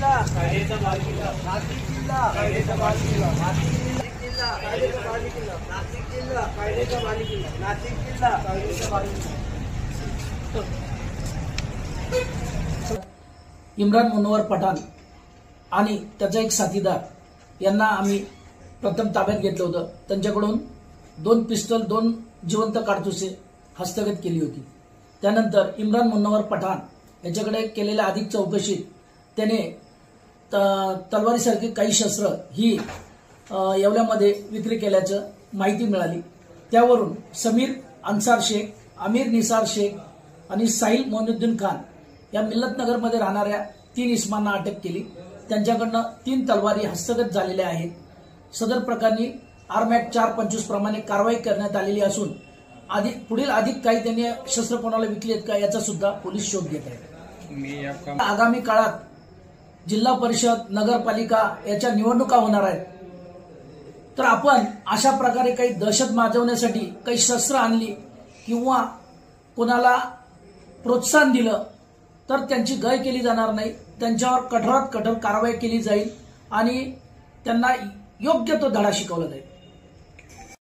जिल्हा कायद्याचा बालेकिल्ला, नाशिक जिल्हा कायद्याचा बालेकिल्ला, नाशिक जिल्हा कायद्याचा बालेकिल्ला, नाशिक जिल्हा कायद्याचा बालेकिल्ला, नाशिक जिल्हा कायद्याचा बालेकिल्ला। इम्रान मुनव्वर पठाण आणि त्याचा एक साथीदार यांना आम्ही प्रथम ताब्यात घेतलं होतं। त्यांच्याकडून 2 पिस्टल 2 जिवंत काडतुसे हस्तगत केली होती। त्यानंतर इम्रान मुनव्वर पठाण याच्याकडे केलेल्या अधिक चौकशीत त्याने तलवारीसारखी काही शस्त्र ही येवल्यामध्ये विक्री केल्याचं माहिती मिळाली। त्यावरून समीर अन्सार शेख, आमिर निसार शेख आणि साहिल मोइनुद्दीन खान या मिल्लतनगरमध्ये राहणाऱ्या 3 इसमांना अटक केली। त्यांच्याकडनं 3 तलवारी हस्तगत झालेल्या आहेत। सदर प्रकरणी आर्म ऍक्ट 425 प्रमाणे कारवाई करण्यात आलेली असून पुढील अधिक काही त्यांनी शस्त्र कोणाला विकली आहेत का याचा सुद्धा पोलीस शोध घेत आहेत। आगामी काळात जिल्हा परिषद, नगरपालिका याच्या निवडणुका होणार आहेत, तर आपण अशा प्रकारे काही दहशत माजवण्यासाठी काही शस्त्र आणली किंवा कोणाला प्रोत्साहन दिलं तर त्यांची गय केली जाणार नाही। त्यांच्यावर कठोरात कठोर कारवाई केली जाईल आणि त्यांना योग्य तो धडा शिकवला जाईल।